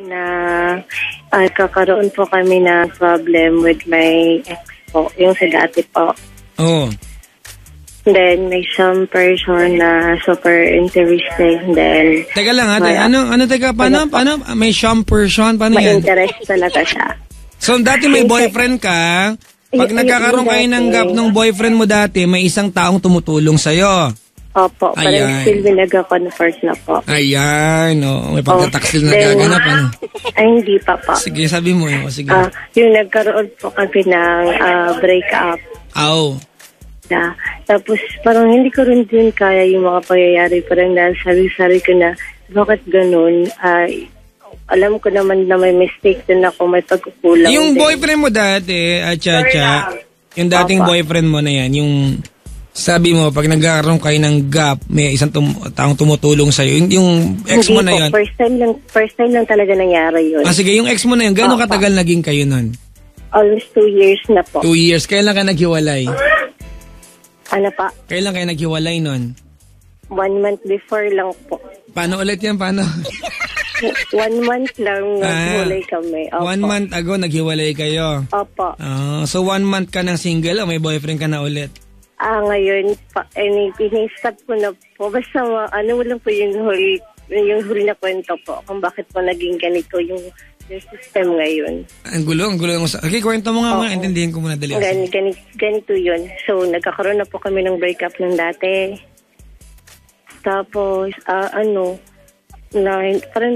na kakaroon po kami na problem with my ex po, yung sa dati po. Oh. Then, may some person na super interesting. Then, Teka lang ate, paano? May some person, paano yan? ma-interest talaga siya. So, dati may boyfriend ka, pag nagkakaroon kayo ng gap ng boyfriend mo dati, may isang taong tumutulong sa'yo. Opo, parang still nag-convert na po. Ayan, may pagtataksil na gaganap, ano? Ay, hindi pa po. Sige, sabi mo yun, sige. Yung nagkaroon po kami ng break-up. Aw. Tapos parang hindi ko rin din kaya yung mga pangyayari. Parang sabi ko na bakit ganun? Alam ko naman na may mistake din ako, may pagkukulang. Yung din. boyfriend mo dati, Chacha, yung dating boyfriend mo na yan, yung sabi mo pag nagkakaroon kayo ng gap, may isang taong tumutulong sa'yo. Yung ex mo na yan. First time lang talaga nangyari yun. Sige, yung ex mo na yun, gano'ng katagal naging kayo nun? Almost 2 years na po. 2 years. Kailan ka naghiwalay? Ano pa? Kailan kayo naghiwalay nun? 1 month before lang po. Paano ulit yan? Paano? 1 month lang naghiwalay kami. Opo. 1 month ago naghiwalay kayo? Opo. So 1 month ka ng single o may boyfriend ka na ulit? Ngayon, pinistop ko na po. Basta mo lang po yung huli na kwento po kung bakit po naging ganito yung system ngayon. Ang gulo. Okay, kwento mo nga mga, intindihin ko muna dali. Ganito yun. So, nagkakaroon na po kami ng breakup ng dati. Tapos, parang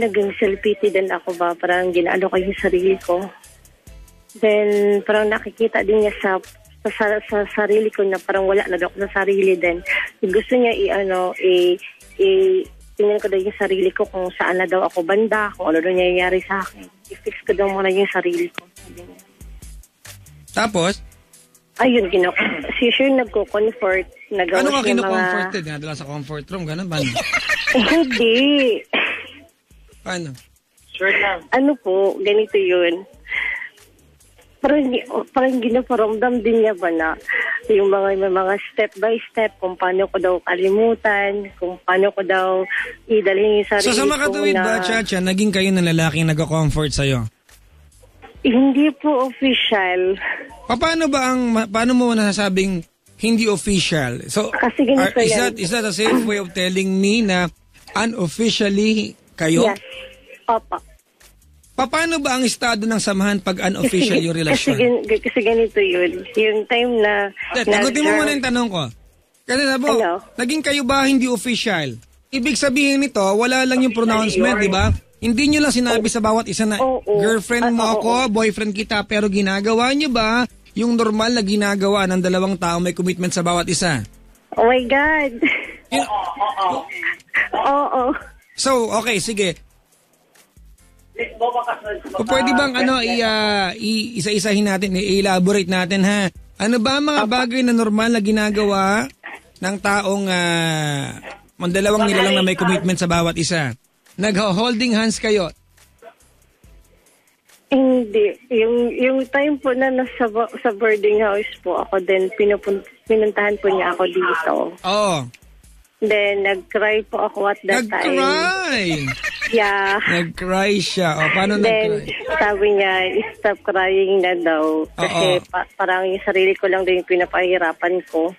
naging self-pity din ako ba? Parang ginaano ko yung sarili ko. Then, parang nakikita din niya sa sarili ko na parang wala na daw ako sa sarili din. Gusto niya tingnan ko daw yung sarili ko kung saan na daw ako banda, kung ano daw nangyayari sa akin. I-fix ko daw muna yung sarili ko. Tapos? Ayun, si Sure nagko-comfort. Ano ka kino-comforted? Nadala sa comfort room, gano'n ba? Hindi. Paano? Sure lang. Ano po, ganito yun. Parang ginaparamdam din niya ba na yung mga step by step kung paano ko daw kalimutan, kung paano ko daw idalhin yung sarili ko na... So sa makatuwid ba, Chacha, naging kayo ng lalaking nag-comfort sa'yo? Hindi po official. Paano mo nasasabing hindi official? So, kasi ganito yan. Is that a safe way of telling me na unofficially kayo? Yes. Opo. Paano ba ang estado ng samahan pag unofficial yung relasyon? Kasi ganito yun. Yung time na... Tagutin mo muna yung tanong ko. Kasi naging kayo ba hindi official? Ibig sabihin nito, wala lang yung pronouncement, di ba? Hindi nyo lang sinabi sa bawat isa na girlfriend mo ako, boyfriend kita, pero ginagawa nyo ba yung normal na ginagawa ng dalawang tao may commitment sa bawat isa? Oh my God! Oo. So, okay, sige. Pwede bang isa-isahin natin, i-elaborate natin ha? Ano ba ang mga bagay na normal na ginagawa ng taong dalawang nilalang na may commitment sa bawat isa? Nag-holding hands kayo? Hindi. Yung time po na nasa boarding house po ako, then pinuntahan po niya ako dito. Oo. Then, nag-cry po ako at that time. Nag-cry? Yeah. Nag-cry siya. Paano nag-cry? Then, sabi niya, stop crying na daw. Kasi parang yung sarili ko lang din yung pinapahirapan ko.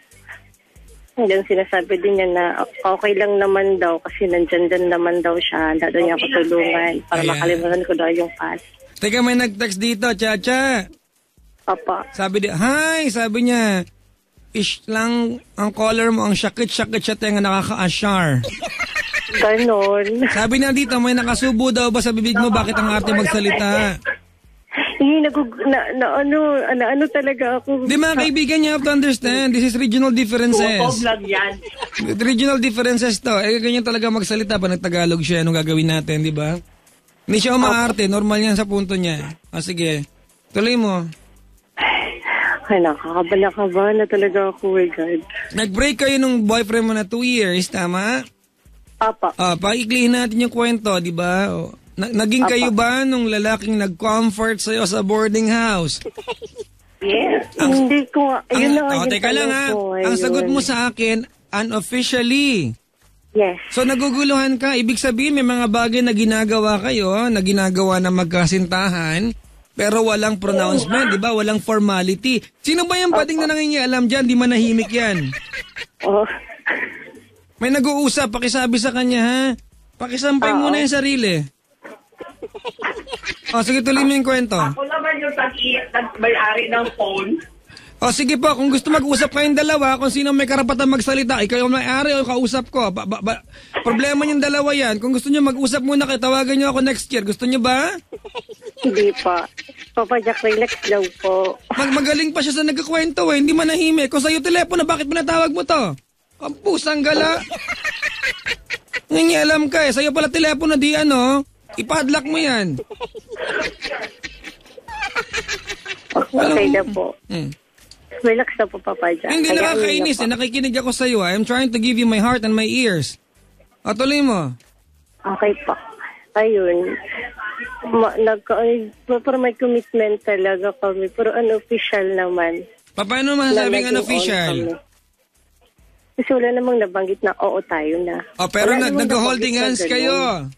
And then, sinasabi din niya na okay lang naman daw kasi nandyan naman daw siya. Handa daw niya ako tulungan para makalimutan ko daw yung past. Teka, may nag-text dito, Chacha. Papa. Sabi niya, ish lang ang color mo, ang syakit-syakit siya tenga nakaka-ashar. Ganon. Sabi niya dito, may nakasubo daw ba sa bibig mo? Bakit ang arte magsalita? Ano talaga ako. Di mga kaibigan, you have to understand, this is regional differences. Regional differences to. Ganyan talaga magsalita pa nag-Tagalog siya. Anong gagawin natin, di ba? Hindi siya umaarte, normal yan sa punto niya. Sige, tuloy mo. Ay, nakakabala na talaga ako, my God. Nag-break kayo nung boyfriend mo na 2 years, tama? Papa. Paiklihin natin yung kwento, di ba? Naging kayo ba nung lalaking nag-comfort sa'yo sa boarding house? Yes. Hindi ko. Ayun na. Teka lang ha. Ang sagot mo sa akin, unofficially. Yes. So naguguluhan ka, ibig sabihin may mga bagay na ginagawa kayo, na ginagawa ng magkasintahan, pero walang pronouncement, di ba? Walang formality. Sino ba yung bading na nangingialam dyan? Di manahimik yan. Oh. May nag-uusap, pakisabi sa kanya ha. Pakisampay muna yung sarili. Sige, tuloy mo yung kwento. Ako naman yung may-ari ng phone. Sige po, kung gusto mag-usap kayong dalawa, kung sino may karapatan magsalita, ikaw yung may-ari o kausap ko. Problema niyong dalawa yan. Kung gusto niyo mag-usap muna kayo, tawagan niyo ako next year. Gusto niyo ba? Hindi pa. Papa Jack, relax daw po. Magaling pa siya sa nagkakwento hindi manahimik. Kung sa'yo telepono, bakit pinatawag mo to? Ang pusang gala. Nangingialam ka Sa'yo pala telepono, di ipadlock mo yan. Okay na po. Relax na po, Papa Jack. Hindi nakakainis nakikinig ako sa'yo. I'm trying to give you my heart and my ears. Tuloy mo. Okay po. Ayun. Pero may commitment talaga kami. Pero unofficial naman. Paano masasabing unofficial? Kasi wala namang nabanggit na oo tayo na. Pero nag-holding hands kayo.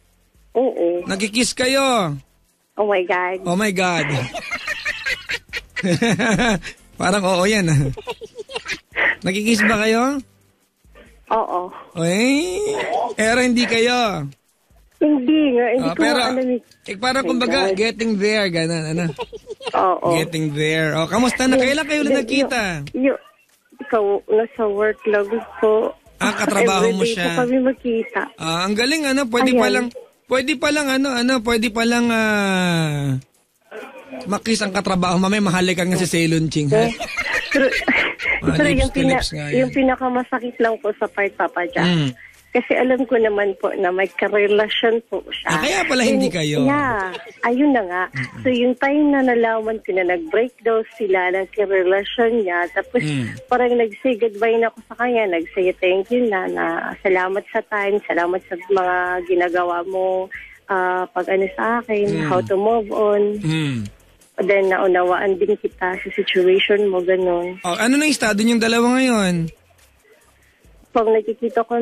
Oo. Nagkikiss kayo. Oh my God. Oh my God. Parang oo yan. Nagkikiss ba kayo? Oo. Pero hindi kayo. Hindi nga. Hindi ko pero, parang kumbaga, God. getting there. Ganun, Oo. Getting there. Kamusta na? Kailan kayo ulit nagkita? Ikaw, nasa work lang po. Katrabaho mo siya. Everyday po kami magkita. Ang galing, pwede palang makis ang katrabaho. Mamay, mahalik ka nga si Ceylon Ching, ha? Pero yung pinakamasakit lang po sa part, Papa Jack. Kasi alam ko naman po na may karelasyon po siya. Kaya pala hindi kayo. Yeah, ayun na nga. So yung time na nalaman ko na nag-break daw sila ng karelasyon niya, tapos parang nag-say goodbye na ako sa kanya, nag-say thank you na salamat sa time, salamat sa mga ginagawa mo, pag sa akin, how to move on. Then naunawaan din kita sa situation mo, ganun. Ano na yung estado niyong dalawa ngayon? Pag nakikita ko,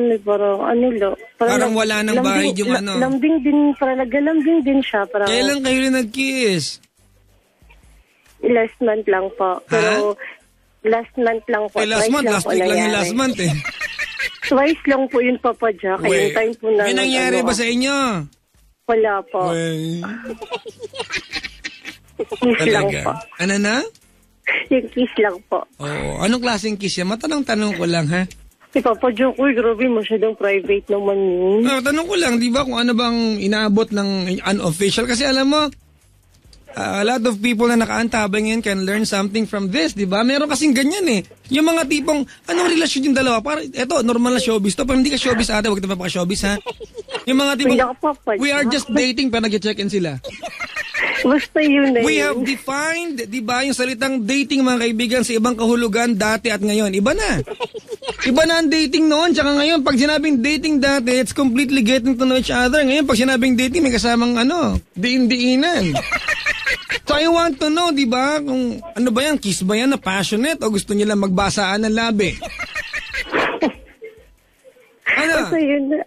parang wala nang bahay yung lambing din, parang naglalambing din siya. Kailan kayo rin nag-kiss? Last month lang po. Pero last month lang po. Last week lang yung last month Twice lang po yun, Papa Jack. Yung time po na... May nangyari ba sa inyo? Wala po. Kiss lang po. Ano na? Yung kiss lang po. Anong klaseng kiss yan? Matanong-tanong ko lang, ha? Papa Jack, grabe masyadong private naman yun. Tanong ko lang, di ba, kung ano bang inaabot ng unofficial? Kasi alam mo, a lot of people na nakaantabay ngayon can learn something from this, di ba? Meron kasing ganyan Yung mga tipong, anong relasyon yung dalawa? Parang, eto, normal na showbiz to, pero hindi ka showbiz ate, huwag ka mapaka-showbiz, ha? Yung mga tipong, we are just dating, pero nag-check-in sila. Basta yun na We have defined, di ba, yung salitang dating, mga kaibigan, sa ibang kahulugan, dati at ngayon. Iba na. Iba na ang dating noon, tsaka ngayon, pag sinabing dating dati, it's completely getting to know each other. Ngayon, pag sinabing dating, may kasamang diin-diinan. So I want to know, di ba, kung ano ba yan, kiss ba yan na passionate o gusto nila magbasaan ng labi? So yun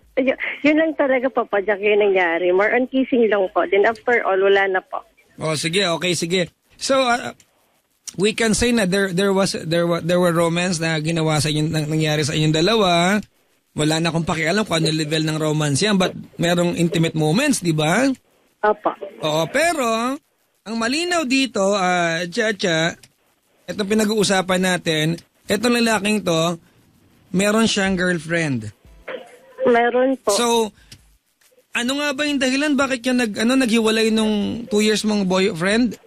lang talaga, Papa Jack, yun nangyari. More on kissing lang po. Then after all, wala na po. Sige, okay, sige. So, we can say na there were romance na ginawa sa inyo, nangyari sa inyong dalawa. Wala na akong pakialam kung ano level ng romance yan, but merong intimate moments, di ba? Apa. Pero ang malinaw dito, Chacha, itong pinag-uusapan natin, itong lalaking to, meron siyang girlfriend. Meron po. So, ano nga ba yung dahilan? Bakit siya naghiwalay nung 2 years mong boyfriend?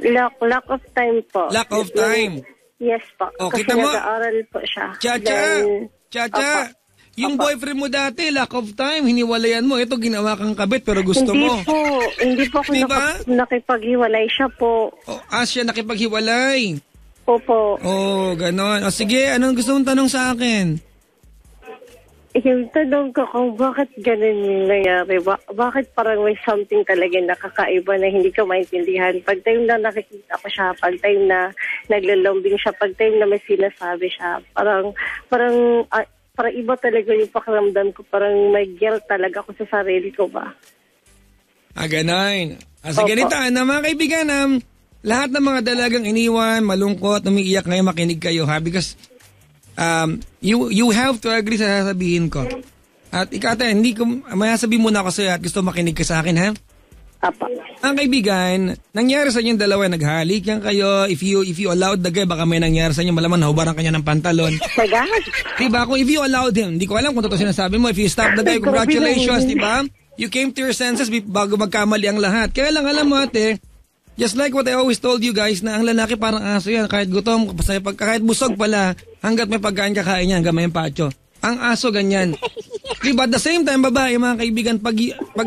Lack of time po. Lack of time? Yes po. Kasi nag-aaral po siya. Chacha, yung boyfriend mo dati, lack of time, hiniwalayan mo. Ito, ginawa kang kabit pero gusto mo. Hindi po ako nakipaghiwalay. Siya po. Siya nakipaghiwalay? Opo. Ganon. Sige, anong gusto mong tanong sa akin? Yung tanong ko kung bakit ganun yung nangyari. Bakit parang may something talaga nakakaiba na hindi ko maintindihan. Pag time na nakikita ko siya, pag time na naglalambing siya, pag time na may sinasabi siya, parang parang iba talaga yung pakiramdam ko. Parang may guilt talaga ako sa sarili ko ba. Ganon. Sige, ganito na mga kaibigan, lahat ng mga dalagang iniwan, malungkot, umiiyak ngayon, makinig kayo ha, because you have to agree sa sasabihin ko. At ikata, hindi ko, mayasabi muna ako sa'yo at gusto makinig ka sa akin ha. Apa. Ang kaibigan, nangyari sa inyong dalawa, naghalik yan kayo, if you allowed the guy, baka may nangyari sa inyo, malaman nahubaran kanya ng pantalon. My God. Diba, kung if you allowed him, hindi ko alam kung totoo sinasabi mo, if you stop the guy, congratulations, diba? You came to your senses bago magkamali ang lahat. Kaya lang, alam mo ate, just like what I always told you guys, na ang lalaki parang aso yan, kahit gutom, kahit busog pala, hanggat may pagkain kakain yan, hanggang may pacho. Ang aso ganyan. Diba, at the same time, babae, mga kaibigan, pag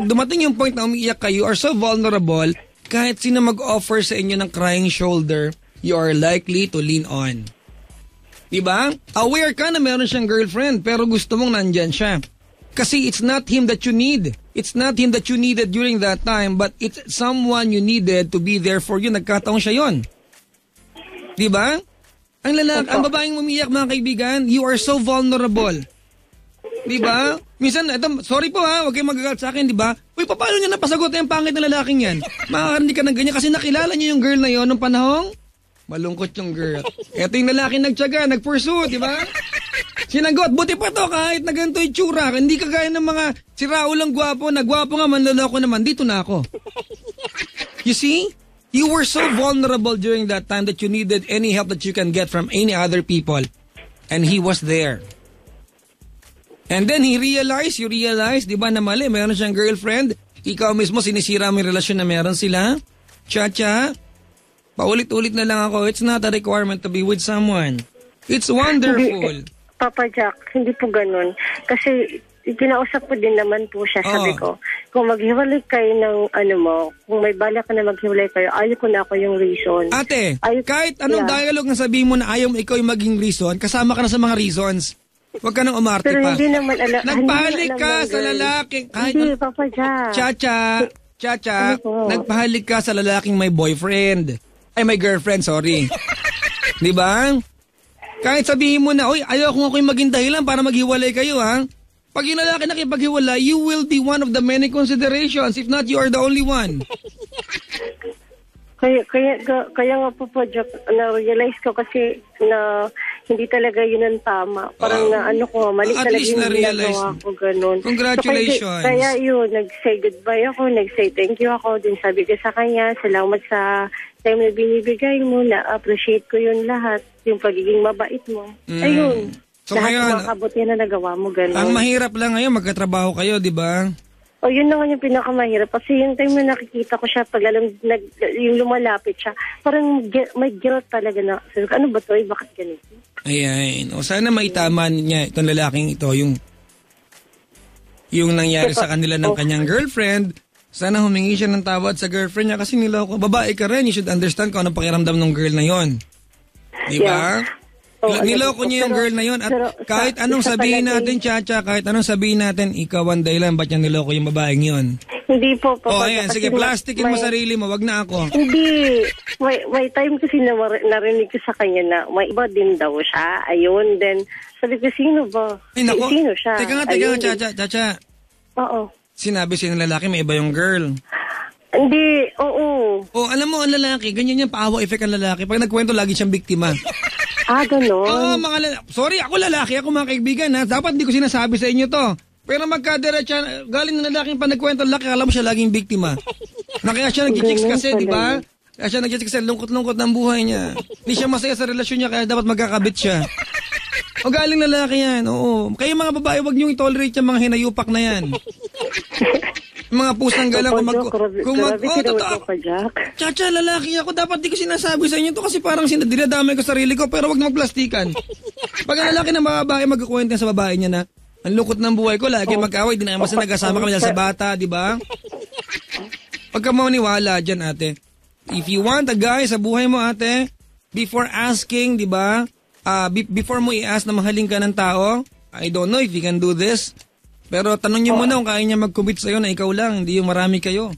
dumating yung point na umiiyak kayo, are so vulnerable, kahit sino mag-offer sa inyo ng crying shoulder, you are likely to lean on. Diba? Aware ka na meron siyang girlfriend, pero gusto mong nandyan siya. Kasi it's not him that you need. It's not him that you needed during that time, but it's someone you needed to be there for you. Nagkataon siya yon. Diba? Ang babaeng umiiyak, mga kaibigan, you are so vulnerable. Diba? Minsan, sorry po ha, huwag kayong magagalit sa akin, diba? Uy, paano niya napasagot yung pangit na lalaking yan? Makakarinig ka ng ganyan kasi nakilala niyo yung girl na yon nung panahong malungkot yung girl. Eto yung lalaki nagtyaga, nag-pursue, diba? Sinagot, buti pa to kahit na ganito yung tsura. Hindi kagaya ng mga si Raul ang gwapo, nagwapo nga, manloloko naman, dito na ako. You see? You were so vulnerable during that time that you needed any help that you can get from any other people. And he was there. And then you realize, di ba na mali, meron siyang girlfriend, ikaw mismo sinisira mo yung relasyon na meron sila. Cha-cha, paulit-ulit na lang ako, it's not a requirement to be with someone. It's wonderful. Papa Jack, hindi po ganun. Kasi kinausap ko din naman po siya, sabi ko, kung maghiwalay kayo ng kung may balak ka na maghiwalay kayo, ayaw ko na ako yung reason. Ate, kahit anong dialogue na sabihin mo na ayaw mo ikaw yung maging reason, kasama ka na sa mga reasons. Huwag ka nang umarte pero pa. Hindi naman nagpahalik ka sa lalaki. Hindi, Papa Jack. Cha-cha, nagpahalik ka sa lalaking may boyfriend. Ay, may girlfriend, sorry. Di ba? Kahit sabihin mo na, oy, ayaw ko yung maging dahilan para maghiwalay kayo, ha? Pag yung lalaki nakipaghiwalay, you will be one of the many considerations. If not, you are the only one. Kaya nga po, Jack, na-realize ko kasi na hindi talaga yun ang tama. Parang mali at talaga least yung ginagawa ko, ganun. Congratulations. So, kaya yun, nag-say goodbye ako, nag-say thank you ako. Din sabi ko sa kanya, salamat sa time na binibigay mo, na-appreciate ko yun lahat, yung pagiging mabait mo. Ayun. So lahat ngayon, ng mga kabuti na nagawa mo, ganun. Ang mahirap lang ngayon, magkatrabaho kayo, di ba? O, yun naman yung pinakamahirap. Kasi yung time na nakikita ko siya, pag yung lumalapit siya, parang may guilt talaga na, ano ba to? Bakit ganito? Ayan. O sana maitama niya itong lalaking ito, yung nangyari sa kanila ng kanyang girlfriend. Sana humingi siya ng tawad sa girlfriend niya kasi niloko. Babae ka rin, you should understand kung anong pakiramdam ng girl na yon. Di ba? Yeah. Niloko niya yung girl na yon at kahit anong sabihin natin, Chacha, kahit anong sabihin natin, ikaw ang dahilan, ba't niya niloko yung babaeng yon? Hindi po. Ayan, sige, plastikin mo sarili mo, wag na ako. Hindi. May time kasi narinig ko sa kanya na may iba din daw siya. Ayun, then sabi ko, sino ba? Ay, nako. Sino siya? Teka nga, Chacha. Oo. Sinabi siya ng lalaki, may iba yung girl. Hindi, oo. Alam mo, ang lalaki, ganyan yung paawa effect ang lalaki. Pag nagkwento, lagi siyang biktima. Ganon. Sorry, ako lalaki, ako mga kaibigan ha. Dapat hindi ko sinasabi sa inyo to. Pero magkadiretsa, galing na lalaking pa nagkwento, laki, alam mo siya laging biktima. Kaya siya nag-chicks kasi, di ba? Kaya siya nag-chicks kasi, lungkot-lungkot ng buhay niya. Hindi siya masaya sa relasyon niya, kaya dapat magkakabit siya. O galing lalaki yan, oo. Kayo mga babae, wag niyong i-tolerate yung mga hinayupak na yan. Mga pusang galang totoo. Chacha, lalaki ako. Dapat di ko sinasabi sa inyo to kasi parang dinadamay ko sarili ko pero wag magplastikan. Pag ang lalaki ng mga babae magkukwento sa babae niya na ang lungkot ng buhay ko, lagi mag-away, di na mas nagkasama kami sa bata, di ba? Pagka maniwala dyan, ate. If you want a guy sa buhay mo, ate, before asking, di ba? Before mo i-ask na mahalin ka ng tao, I don't know if you can do this. Pero tanong niyo muna kung kaya niya mag-commit sa'yo na ikaw lang, hindi yung marami kayo.